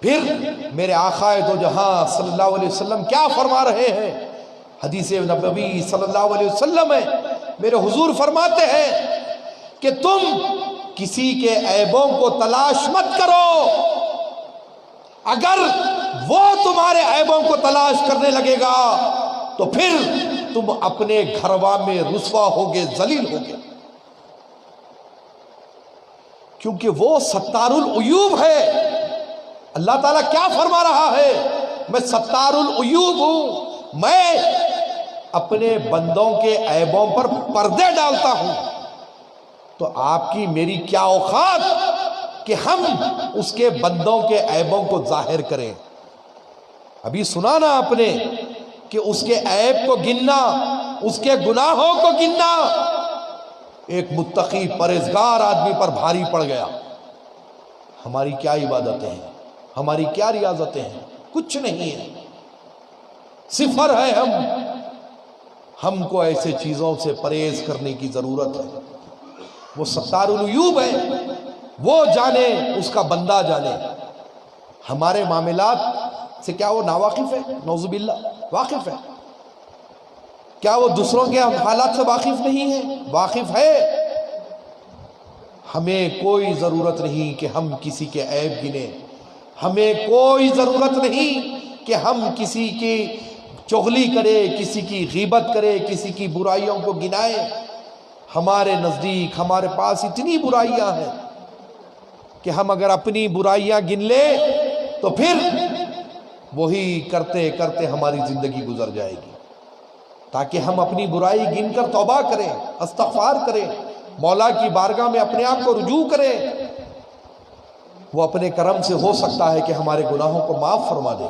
پھر میرے آقا دو جہاں صلی اللہ علیہ وسلم کیا فرما رہے ہیں؟ حدیث نبوی صلی اللہ علیہ وسلم ہے، میرے حضور فرماتے ہیں کہ تم کسی کے عیبوں کو تلاش مت کرو، اگر وہ تمہارے عیبوں کو تلاش کرنے لگے گا تو پھر تم اپنے گھروا میں رسوا ہوگے، ذلیل ہوگے، کیونکہ وہ ستار العیوب ہے۔ اللہ تعالیٰ کیا فرما رہا ہے؟ میں ستار العیوب ہوں، میں اپنے بندوں کے عیبوں پر پردے ڈالتا ہوں۔ تو آپ کی میری کیا اوقات کہ ہم اس کے بندوں کے عیبوں کو ظاہر کریں؟ ابھی سنا نا آپ نے کہ اس کے عیب کو گننا، اس کے گناہوں کو گننا ایک متقی پرہیزگار آدمی پر بھاری پڑ گیا۔ ہماری کیا عبادتیں ہیں، ہماری کیا ریاضتیں ہیں؟ کچھ نہیں ہے، صفر ہے ہم کو ایسے چیزوں سے پرہیز کرنے کی ضرورت ہے۔ وہ ستار العیوب ہے، وہ جانے، اس کا بندہ جانے۔ ہمارے معاملات سے کیا وہ ناواقف ہے؟ نعوذ باللہ واقف ہے۔ کیا وہ دوسروں کے حالات سے واقف نہیں ہے؟ واقف ہے۔ ہمیں کوئی ضرورت نہیں کہ ہم کسی کے عیب گنیں، ہمیں کوئی ضرورت نہیں کہ ہم کسی کی چغلی کرے، کسی کی غیبت کرے، کسی کی برائیوں کو گنائے۔ ہمارے نزدیک ہمارے پاس اتنی برائیاں ہیں کہ ہم اگر اپنی برائیاں گن لیں تو پھر وہی کرتے کرتے ہماری زندگی گزر جائے گی. تاکہ ہم اپنی برائی گن کر توبہ کریں، استغفار کریں، مولا کی بارگاہ میں اپنے آپ کو رجوع کریں. وہ اپنے کرم سے ہو سکتا ہے کہ ہمارے گناہوں کو معاف فرما دے.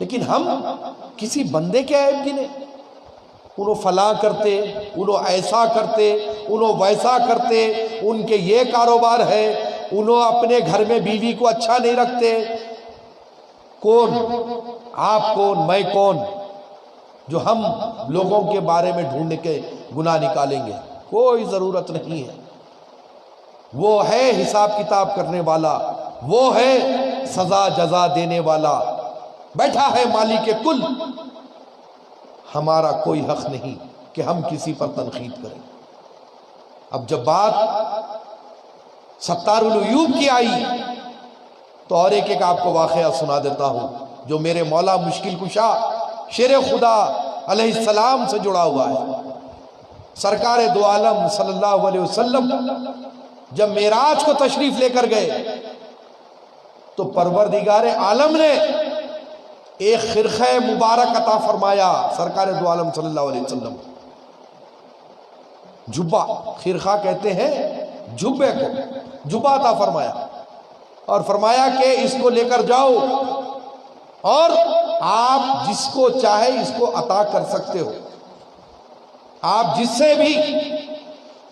لیکن ہم کسی بندے کے عیب گنے، انہوں فلاں کرتے، انہوں ایسا کرتے، انہوں ویسا کرتے، ان کے یہ کاروبار ہے، انہوں اپنے گھر میں بیوی کو اچھا نہیں رکھتے. کون؟ آپ کون، میں کون جو ہم لوگوں کے بارے میں ڈھونڈنے کے گناہ نکالیں گے؟ کوئی ضرورت نہیں ہے. وہ ہے حساب کتاب کرنے والا، وہ ہے سزا جزا دینے والا، بیٹھا ہے مالک کل. ہمارا کوئی حق نہیں کہ ہم کسی پر تنقید کریں. اب جب بات ستار العیوب کی آئی تو اور ایک آپ کو واقعہ سنا دیتا ہوں جو میرے مولا مشکل کشا شیر خدا علیہ السلام سے جڑا ہوا ہے. سرکار دو عالم صلی اللہ علیہ وسلم جب معراج کو تشریف لے کر گئے تو پروردگار عالم نے ایک خرقہ مبارک عطا فرمایا. سرکار دو عالم صلی اللہ علیہ وسلم جبہ، خرقہ کہتے ہیں جبے کو، جبہ عطا فرمایا اور فرمایا کہ اس کو لے کر جاؤ اور آپ جس کو چاہے اس کو عطا کر سکتے ہو. آپ جس سے بھی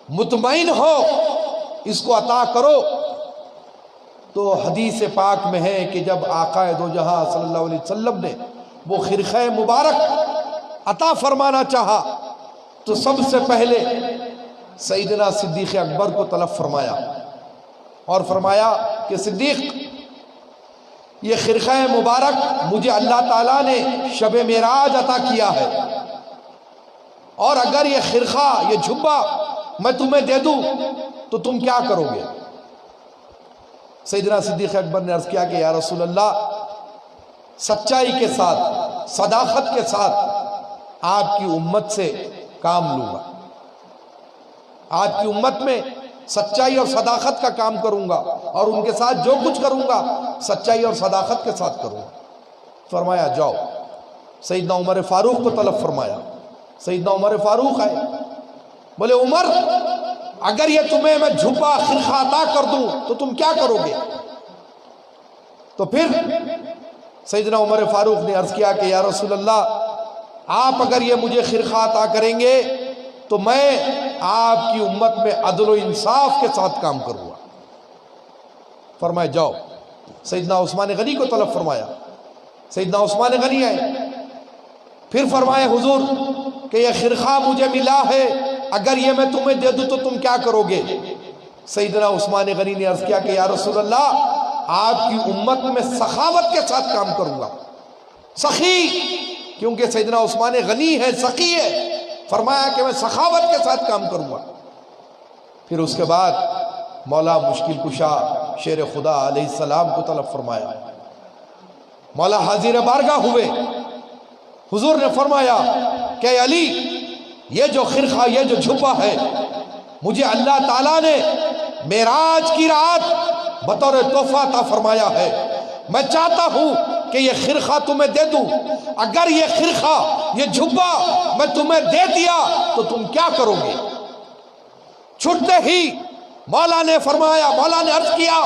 مطمئن ہو اس کو عطا کرو. تو حدیث پاک میں ہے کہ جب آقا دو جہاں صلی اللہ علیہ وسلم نے وہ خرقہ مبارک عطا فرمانا چاہا تو سب سے پہلے سیدنا صدیق اکبر کو طلب فرمایا اور فرمایا کہ صدیق، یہ خرقہ مبارک مجھے اللہ تعالیٰ نے شب معراج عطا کیا ہے، اور اگر یہ خرقہ، یہ جھبا میں تمہیں دے دوں تو تم کیا کرو گے؟ سیدنا صدیق اکبر نے عرض کیا کہ یا رسول اللہ، سچائی کے ساتھ، صداقت کے ساتھ آپ کی امت سے کام لوں گا. آپ کی امت میں سچائی اور صداقت کا کام کروں گا اور ان کے ساتھ جو کچھ کروں گا سچائی اور صداقت کے ساتھ کروں گا. فرمایا جاؤ. سیدنا عمر فاروق کو طلب فرمایا. سیدنا عمر فاروق آئے، بولے عمر، اگر یہ تمہیں میں جھبا خرقہ عطا کر دوں تو تم کیا کرو گے؟ تو پھر سیدنا عمر فاروق نے عرض کیا کہ یا رسول اللہ، آپ اگر یہ مجھے خرقہ عطا کریں گے تو میں آپ کی امت میں عدل و انصاف کے ساتھ کام کروں گا. فرمایا جاؤ. سیدنا عثمان غنی کو طلب فرمایا. سیدنا عثمان غنی آئے، پھر فرمایا حضور کہ یہ خرقہ مجھے ملا ہے، اگر یہ میں تمہیں دے دوں تو تم کیا کرو گے؟ سیدنا عثمان غنی نے عرض کیا کہ یا رسول اللہ، آپ کی امت میں سخاوت کے ساتھ کام کروں گا. سخی، کیونکہ سیدنا عثمان غنی ہے، سخی ہے، فرمایا کہ میں سخاوت کے ساتھ کام کروں گا. پھر اس کے بعد مولا مشکل کشا شیر خدا علیہ السلام کو طلب فرمایا. مولا حاضر بارگاہ ہوئے. حضور نے فرمایا کہ علی، یہ جو خرقہ، یہ جو جھبا ہے، مجھے اللہ تعالیٰ نے معراج کی رات بطور تحفہ عطا فرمایا ہے. میں چاہتا ہوں کہ یہ خرقہ تمہیں دے دوں. اگر یہ خرقہ، یہ جھبا میں تمہیں دے دیا تو تم کیا کرو گے؟ چھٹتے ہی مولا نے فرمایا، مولا نے عرض کیا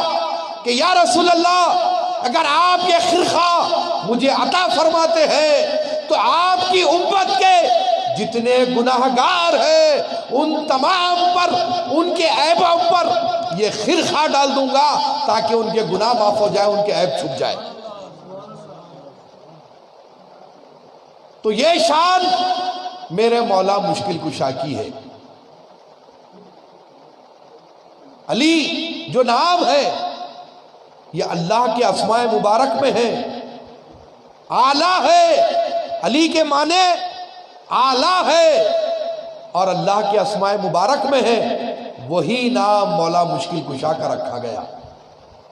کہ یا رسول اللہ، اگر آپ یہ خرقہ مجھے عطا فرماتے ہیں تو آپ کی امت کے جتنے گناہگار ہیں ان تمام پر، ان کے عیبوں پر یہ خرقہ ڈال دوں گا تاکہ ان کے گناہ معاف ہو جائے، ان کے عیب چھپ جائے. تو یہ شان میرے مولا مشکل کشا کی ہے. علی جو نام ہے یہ اللہ کے اسماء مبارک میں ہے، اعلیٰ ہے. علی کے معنی اعلیٰ ہے اور اللہ کے اسماء مبارک میں ہے. وہی نام مولا مشکل کشا کا رکھا گیا.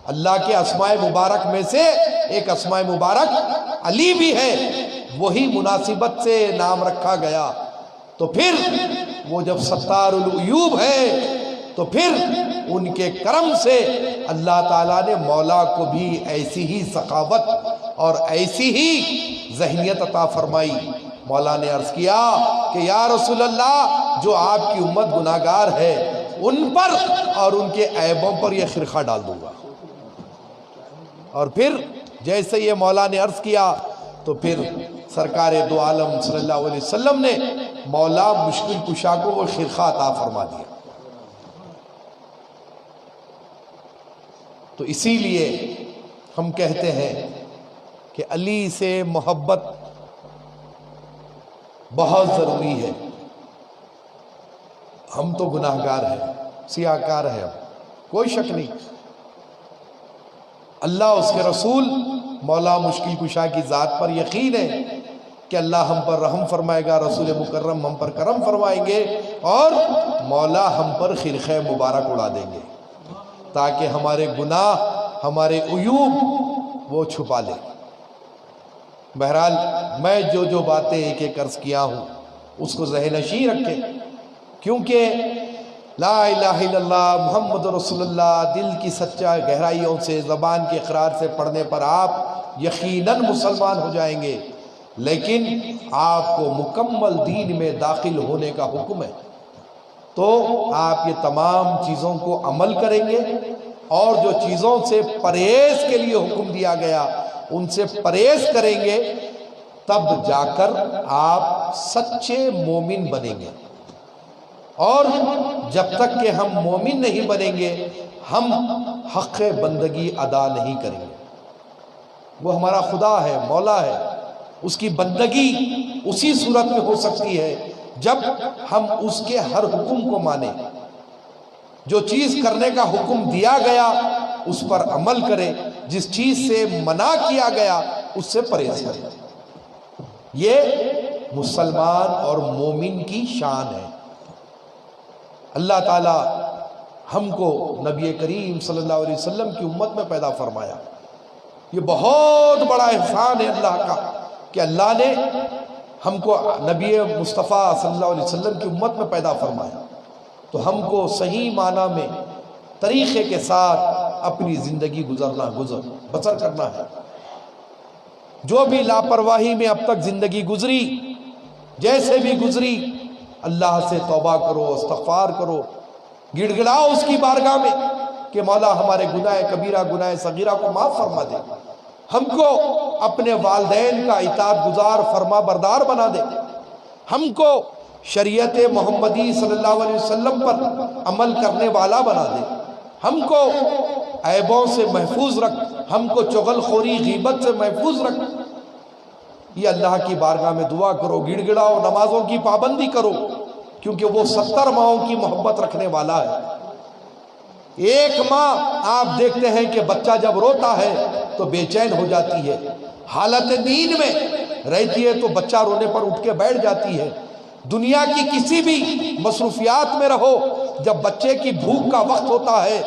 اللہ کے اسماء مبارک میں سے ایک اسماء مبارک علی بھی ہے، وہی مناسبت سے نام رکھا گیا. تو پھر وہ جب ستار العیوب ہے تو پھر ان کے کرم سے اللہ تعالیٰ نے مولا کو بھی ایسی ہی سخاوت اور ایسی ہی ذہنیت عطا فرمائی. مولا نے عرض کیا کہ یا رسول اللہ جو آپ کی امت گناہگار ہے ان پر اور ان کے عیبوں پر یہ خرقہ ڈال دوں گا. اور پھر جیسے یہ مولا نے عرض کیا تو پھر سرکار دو عالم صلی اللہ علیہ وسلم نے مولا مشکل کشا کو وہ خرقہ عطا فرما دیا. تو اسی لیے ہم کہتے ہیں کہ علی سے محبت بہت ضروری ہے. ہم تو گناہگار ہیں، سیاہکار ہیں، کوئی شک نہیں. اللہ اس کے رسول مولا مشکل کشا کی ذات پر یقین ہے کہ اللہ ہم پر رحم فرمائے گا، رسول مکرم ہم پر کرم فرمائیں گے اور مولا ہم پر خرقہ مبارک اڑا دیں گے تاکہ ہمارے گناہ ہمارے عیوب وہ چھپا لے. بہرحال میں جو باتیں ایک ایک عرض کیا ہوں اس کو ذہن نشین رکھیں، کیونکہ لا الہ الا اللہ محمد رسول اللہ دل کی سچا گہرائیوں سے زبان کے اقرار سے پڑھنے پر آپ یقیناً مسلمان ہو جائیں گے، لیکن آپ کو مکمل دین میں داخل ہونے کا حکم ہے. تو آپ یہ تمام چیزوں کو عمل کریں گے اور جو چیزوں سے پرہیز کے لیے حکم دیا گیا ان سے پرہیز کریں گے، تب جا کر آپ سچے مومن بنیں گے. اور جب تک کہ ہم مومن نہیں بنیں گے ہم حق بندگی ادا نہیں کریں گے. وہ ہمارا خدا ہے، مولا ہے، اس کی بندگی اسی صورت میں ہو سکتی ہے جب ہم اس کے ہر حکم کو مانیں. جو چیز کرنے کا حکم دیا گیا اس پر عمل کریں، جس چیز سے منع کیا گیا اس سے پرہیز کریں. یہ مسلمان اور مومن کی شان ہے. اللہ تعالی ہم کو نبی کریم صلی اللہ علیہ وسلم کی امت میں پیدا فرمایا. یہ بہت بڑا احسان ہے اللہ کا کہ اللہ نے ہم کو نبی مصطفیٰ صلی اللہ علیہ وسلم کی امت میں پیدا فرمایا. تو ہم کو صحیح معنی میں طریقے کے ساتھ اپنی زندگی بسر کرنا ہے. جو بھی لاپرواہی میں اب تک زندگی گزری، جیسے بھی گزری، اللہ سے توبہ کرو، استغفار کرو، گڑ گڑاؤ اس کی بارگاہ میں کہ مولا ہمارے گناہ کبیرہ گناہ صغیرہ کو معاف فرما دے، ہم کو اپنے والدین کا اطاعت گزار فرما بردار بنا دے، ہم کو شریعت محمدی صلی اللہ علیہ وسلم پر عمل کرنے والا بنا دے، ہم کو عیبوں سے محفوظ رکھ، ہم کو چغل خوری غیبت سے محفوظ رکھ. یہ اللہ کی بارگاہ میں دعا کرو، گڑ گڑاؤ، نمازوں کی پابندی کرو، کیونکہ وہ 70 ماہوں کی محبت رکھنے والا ہے. ایک ماں آپ دیکھتے ہیں کہ بچہ جب روتا ہے تو بے چین ہو جاتی ہے، حالت نیند میں رہتی ہے تو بچہ رونے پر اٹھ کے بیٹھ جاتی ہے. دنیا کی کسی بھی مصروفیات میں رہو، جب بچے کی بھوک کا وقت ہوتا ہے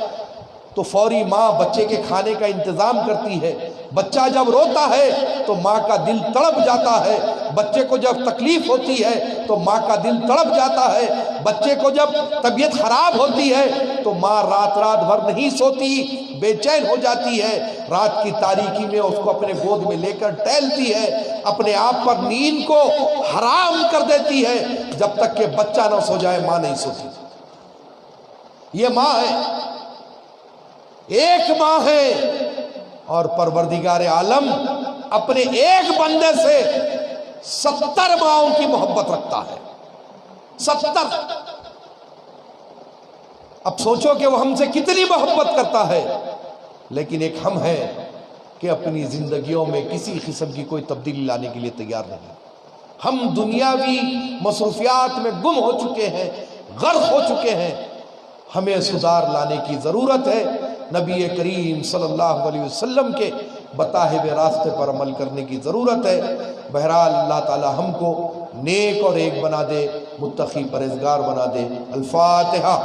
تو فوری ماں بچے کے کھانے کا انتظام کرتی ہے. بچہ جب روتا ہے تو ماں کا دل تڑپ جاتا ہے، بچے کو جب تکلیف ہوتی ہے تو ماں کا دل تڑپ جاتا ہے، بچے کو جب طبیعت خراب ہوتی ہے تو ماں رات بھر نہیں سوتی، بے چین ہو جاتی ہے، رات کی تاریکی میں اس کو اپنے گود میں لے کر ٹہلتی ہے، اپنے آپ پر نیند کو حرام کر دیتی ہے. جب تک کہ بچہ نہ سو جائے ماں نہیں سوتی. یہ ماں ہے، ایک ماں ہے، اور پروردگار عالم اپنے ایک بندے سے 70 ماؤں کی محبت رکھتا ہے. 70. اب سوچو کہ وہ ہم سے کتنی محبت کرتا ہے، لیکن ایک ہم ہیں کہ اپنی زندگیوں میں کسی قسم کی کوئی تبدیلی لانے کے لیے تیار نہیں. ہم دنیاوی مصروفیات میں گم ہو چکے ہیں، غرق ہو چکے ہیں. ہمیں سدھار لانے کی ضرورت ہے. نبی کریم صلی اللہ علیہ وسلم کے بتائے ہوئے راستے پر عمل کرنے کی ضرورت ہے. بہرحال اللہ تعالی ہم کو نیک اور ایک بنا دے، متقی پرہیزگار بنا دے. الفاتحہ.